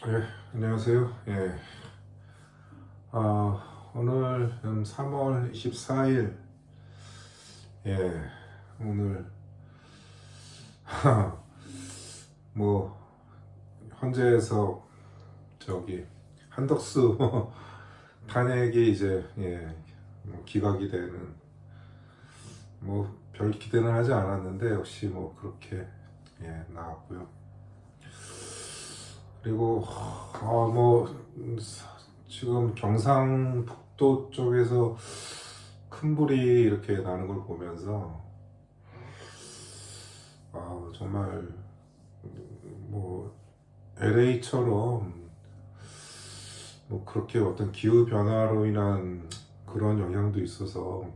예, 안녕하세요. 예, 오늘 3월 24일, 예, 오늘, 뭐, 헌재에서 저기, 한덕수 탄핵이 이제, 기각이 되는, 별 기대는 하지 않았는데, 역시 그렇게, 나왔고요. 그리고, 지금 경상북도 쪽에서 큰 불이 이렇게 나는 걸 보면서 정말 LA처럼 그렇게 어떤 기후 변화로 인한 그런 영향도 있어서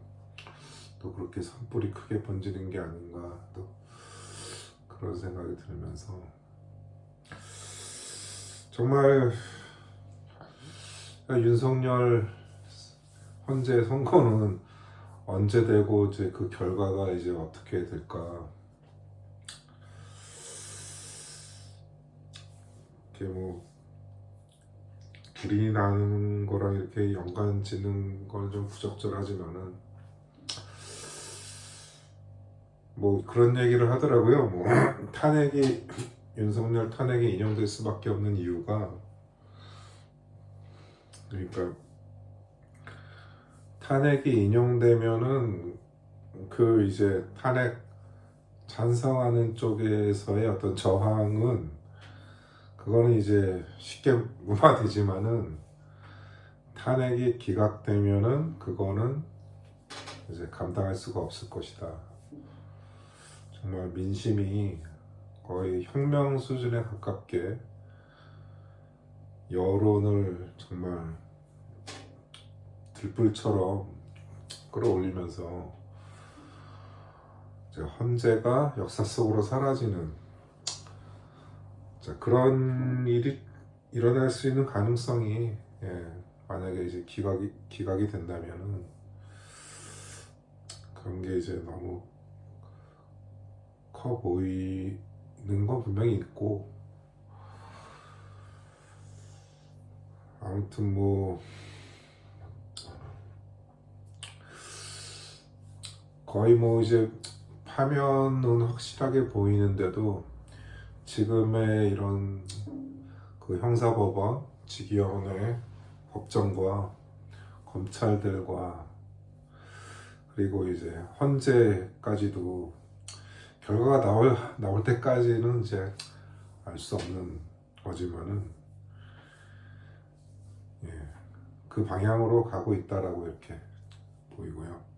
또 그렇게 산불이 크게 번지는 게 아닌가 또 그런 생각이 들면서 정말 윤석열 헌재 선거는 언제 되고 이제 그 결과가 이제 어떻게 될까 이렇게 불이 나는 거랑 이렇게 연관 짓는 건 좀 부적절하지만은 그런 얘기를 하더라고요. 탄핵이 윤석열 탄핵이 인용될 수밖에 없는 이유가 그러니까 탄핵이 인용되면은 그 이제 탄핵 찬성하는 쪽에서의 어떤 저항은 그거는 이제 쉽게 무마되지만은 탄핵이 기각되면은 그거는 이제 감당할 수가 없을 것이다. 정말 민심이 거의 혁명 수준에 가깝게 여론을 정말 들불처럼 끌어올리면서 이제 헌재가 역사 속으로 사라지는 그런 일이 일어날 수 있는 가능성이 만약에 이제 기각이 된다면은 그런 게 이제 너무 커 보이는 건 분명히 있고 아무튼 거의 이제 파면은 확실하게 보이는데도 지금의 이런 그 형사법원, 직위원회, 법정과 검찰들과 그리고 이제 헌재까지도 결과가 나올 때까지는 이제 알 수 없는 거지만은 그 방향으로 가고 있다라고 이렇게 보이고요.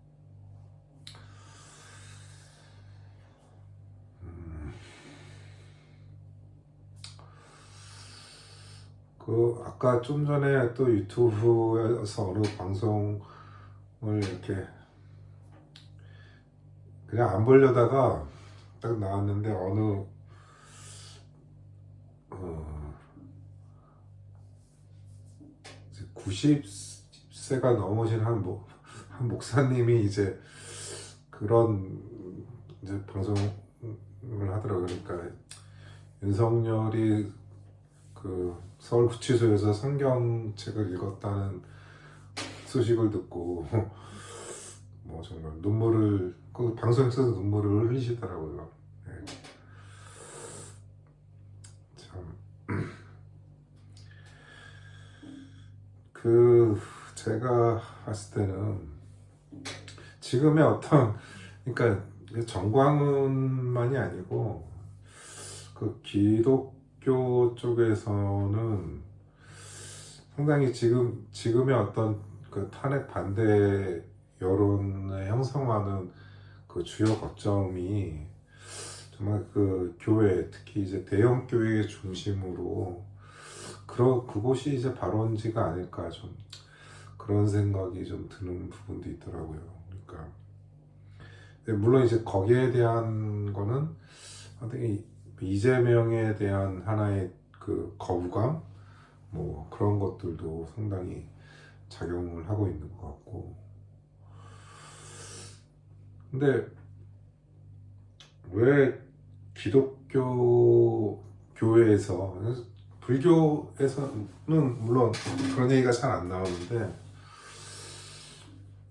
아까 좀 전에 또 유튜브에서 어느 방송을 이렇게 그냥 안 보려다가 딱 나왔는데 어느 90세가 넘으신 한 목사님이 이제 그런 이제 방송을 하더라고요. 그러니까 윤석열이 그 서울구치소에서 성경책을 읽었다는 소식을 듣고 정말 눈물을 그 방송에서도 눈물을 흘리시더라고요. 네. 참 제가 봤을 때는 지금의 어떤 그러니까 정광훈만이 아니고 그 기독교 쪽에서는 상당히 지금의 어떤 그 탄핵 반대 여론을 형성하는 그 주요 거점이 정말 그 교회, 특히 이제 대형 교회 중심으로 그곳이 이제 발원지가 아닐까 좀 그런 생각이 좀 드는 부분도 있더라고요. 그러니까 물론 이제 거기에 대한 거는 상당히 이재명에 대한 하나의 그 거부감 그런 것들도 상당히 작용을 하고 있는 것 같고 근데 왜 기독교 교회에서 불교에서는 물론 그런 얘기가 잘 안 나오는데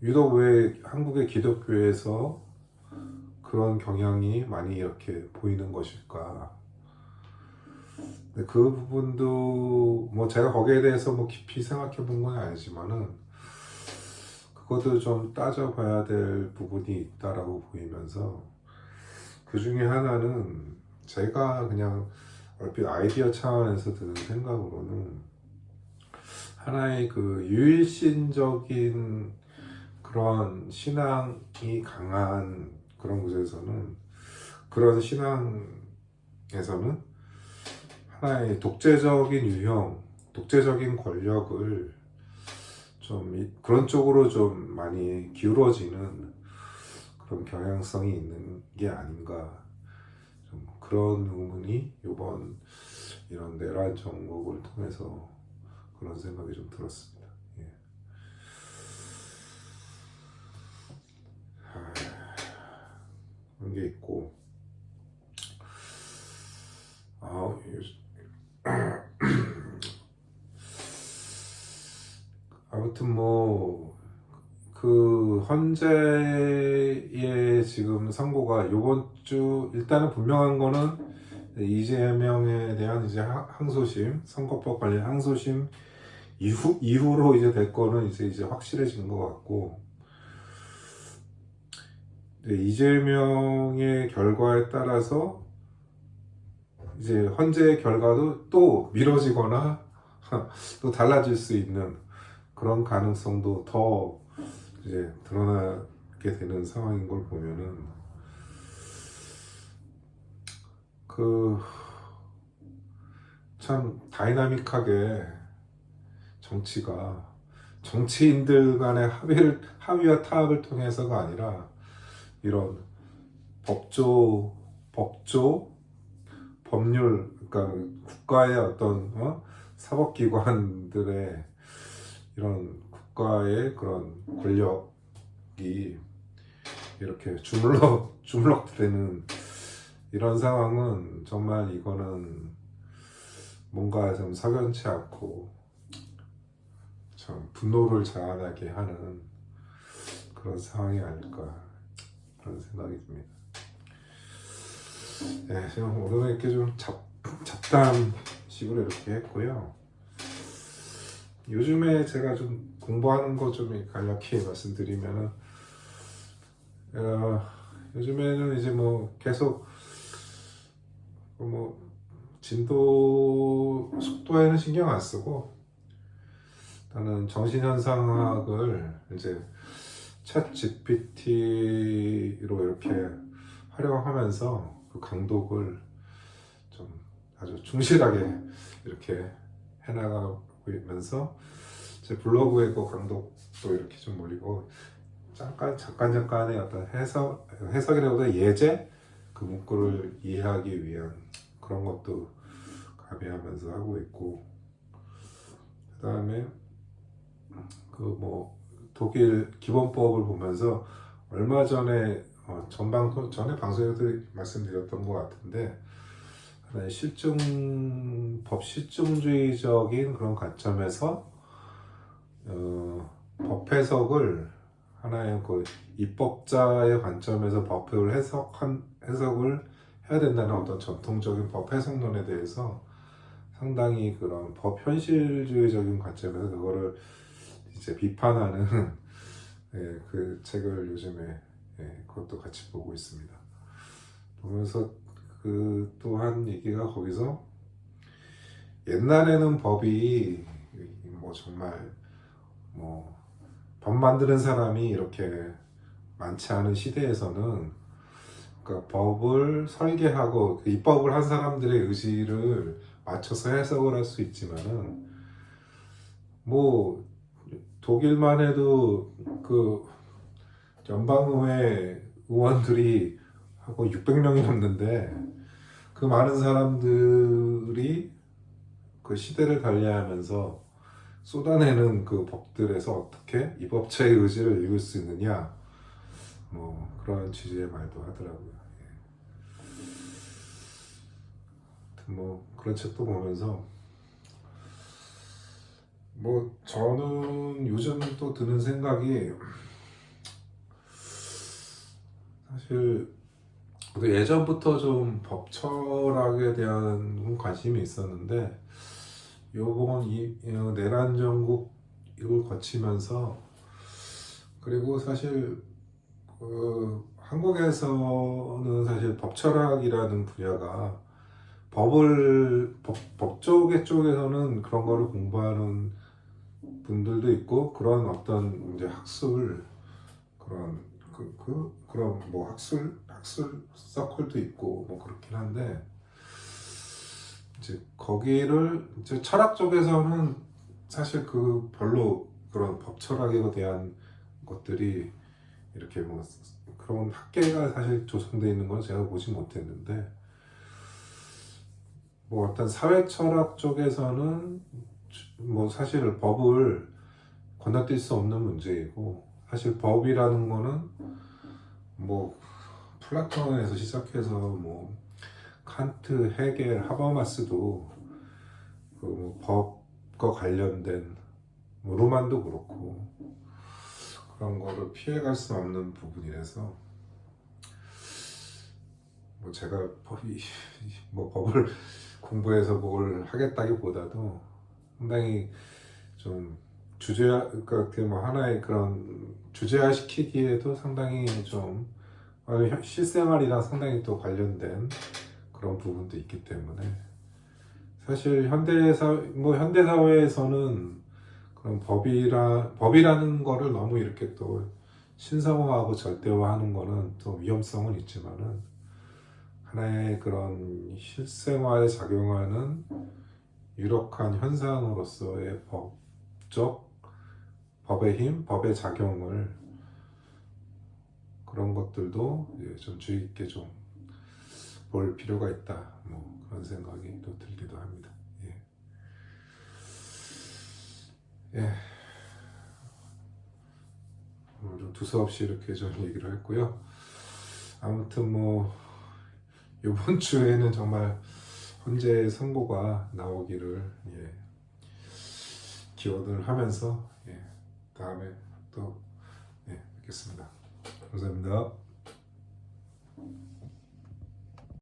유독 왜 한국의 기독교에서 그런 경향이 많이 이렇게 보이는 것일까? 근데 그 부분도 뭐 제가 거기에 대해서 뭐 깊이 생각해 본 건 아니지만은 그것도 좀 따져봐야 될 부분이 있다라고 보이면서 그 중에 하나는 제가 그냥 얼핏 아이디어 차원에서 드는 생각으로는 하나의 그 유일신적인 그런 신앙이 강한 그런 곳에서는 그런 신앙에서는 하나의 독재적인 유형, 독재적인 권력을 좀 그런 쪽으로 좀 많이 기울어지는 그런 경향성이 있는 게 아닌가 좀 그런 의문이 이번 이런 내란 정국을 통해서 그런 생각이 좀 들었습니다. 예. 그런 게 있고 아무튼 뭐 그 헌재의 지금 선고가 요번 주 일단은 분명한 거는 이재명에 대한 이제 항소심 선거법 관련 항소심 이후로 이제 될 거는 이제 확실해진 것 같고 이재명의 결과에 따라서 이제 헌재의 결과도 또 미뤄지거나 또 달라질 수 있는 그런 가능성도 더 이제 드러나게 되는 상황인 걸 보면은 그 참 다이나믹하게 정치가 정치인들 간의 합의와 타협을 통해서가 아니라 이런 법조, 법률, 그러니까 국가의 어떤 사법기관들의 이런 국가의 그런 권력이 이렇게 주물럭되는 이런 상황은 정말 이거는 뭔가 좀 석연치 않고 참 분노를 자아나게 하는 그런 상황이 아닐까 그런 생각이 듭니다. 네, 지금 오늘은 이렇게 좀 잡담식으로 이렇게 했고요. 요즘에 제가 좀 공부하는 거 좀 간략히 말씀드리면은 요즘에는 이제 뭐 계속 뭐 진도 속도에는 신경 안 쓰고 나는 정신현상학을 이제 챗 GPT로 이렇게 활용하면서 그 강독을 좀 아주 충실하게 이렇게 해나가면서 제 블로그에 그 강독도 이렇게 좀 올리고 잠깐의 어떤 해석이라보다 예제 그 문구를 이해하기 위한 그런 것도 가미하면서 하고 있고 그 다음에 그 뭐 독일 기본법을 보면서 얼마 전에 전에 방송에도 말씀드렸던 것 같은데 하나의 법 실증주의적인 그런 관점에서 법 해석을 하나의 그 입법자의 관점에서 법을 해석을 해야 된다는 어떤 전통적인 법 해석론에 대해서 상당히 그런 법 현실주의적인 관점에서 그거를 이제 비판하는 그 책을 요즘에 그것도 같이 보고 있습니다. 보면서 그 또한 얘기가 거기서 옛날에는 법이 뭐 정말 뭐 법 만드는 사람이 이렇게 많지 않은 시대에서는 그러니까 법을 설계하고 입법을 한 사람들의 의지를 맞춰서 해석을 할 수 있지만은 뭐 독일만 해도 그 연방의회 의원들이 하고 600명이 넘는데 그 많은 사람들이 그 시대를 달리하면서 쏟아내는 그 법들에서 어떻게 이 법체의 의지를 읽을 수 있느냐 뭐 그런 취지의 말도 하더라고요. 뭐 그런 책도 보면서 뭐 저는 요즘 또 드는 생각이 사실 저도 예전부터 좀 법철학에 대한 관심이 있었는데 요번 내란 정국 이걸 거치면서 그리고 사실 한국에서는 사실 법철학이라는 분야가 법 쪽에서는 그런 거를 공부하는 분들도 있고 그런 어떤 이제 학술 그런 그런 뭐 학술 서클도 있고 뭐 그렇긴 한데 이제 거기를 이제 철학 쪽에서는 사실 그 별로 그런 법철학에 대한 것들이 이렇게 뭐 그런 학계가 사실 조성되어 있는 건 제가 보지 못했는데 뭐 어떤 사회 철학 쪽에서는 뭐 사실 법을 건너뛸 수 없는 문제이고 사실 법이라는 거는 뭐 플라톤에서 시작해서 뭐 칸트, 헤겔, 하버마스도 그뭐 법과 관련된 뭐 로만도 그렇고 그런 거를 피해갈 수 없는 부분이라서 뭐 제가 뭐 법을 공부해서 뭘 하겠다기보다도 상당히 좀 그러니까 뭐 하나의 그런 주제화 시키기에도 상당히 좀 실생활이랑 상당히 또 관련된 그런 부분도 있기 때문에 사실 현대 사회에서는 그런 법이라는 거를 너무 이렇게 또 신성화하고 절대화하는 거는 또 위험성은 있지만은 하나의 그런 실생활에 작용하는 유력한 현상으로서의 법의 힘, 법의 작용을 그런 것들도 좀 주의 깊게 좀 볼 필요가 있다. 뭐 그런 생각이 또 들기도 합니다. 예. 예. 오늘 좀 두서없이 이렇게 좀 얘기를 했고요. 아무튼 뭐 이번 주에는 정말 헌재의 선고가 나오기를 기원을 하면서 다음에 또 뵙겠습니다. 감사합니다.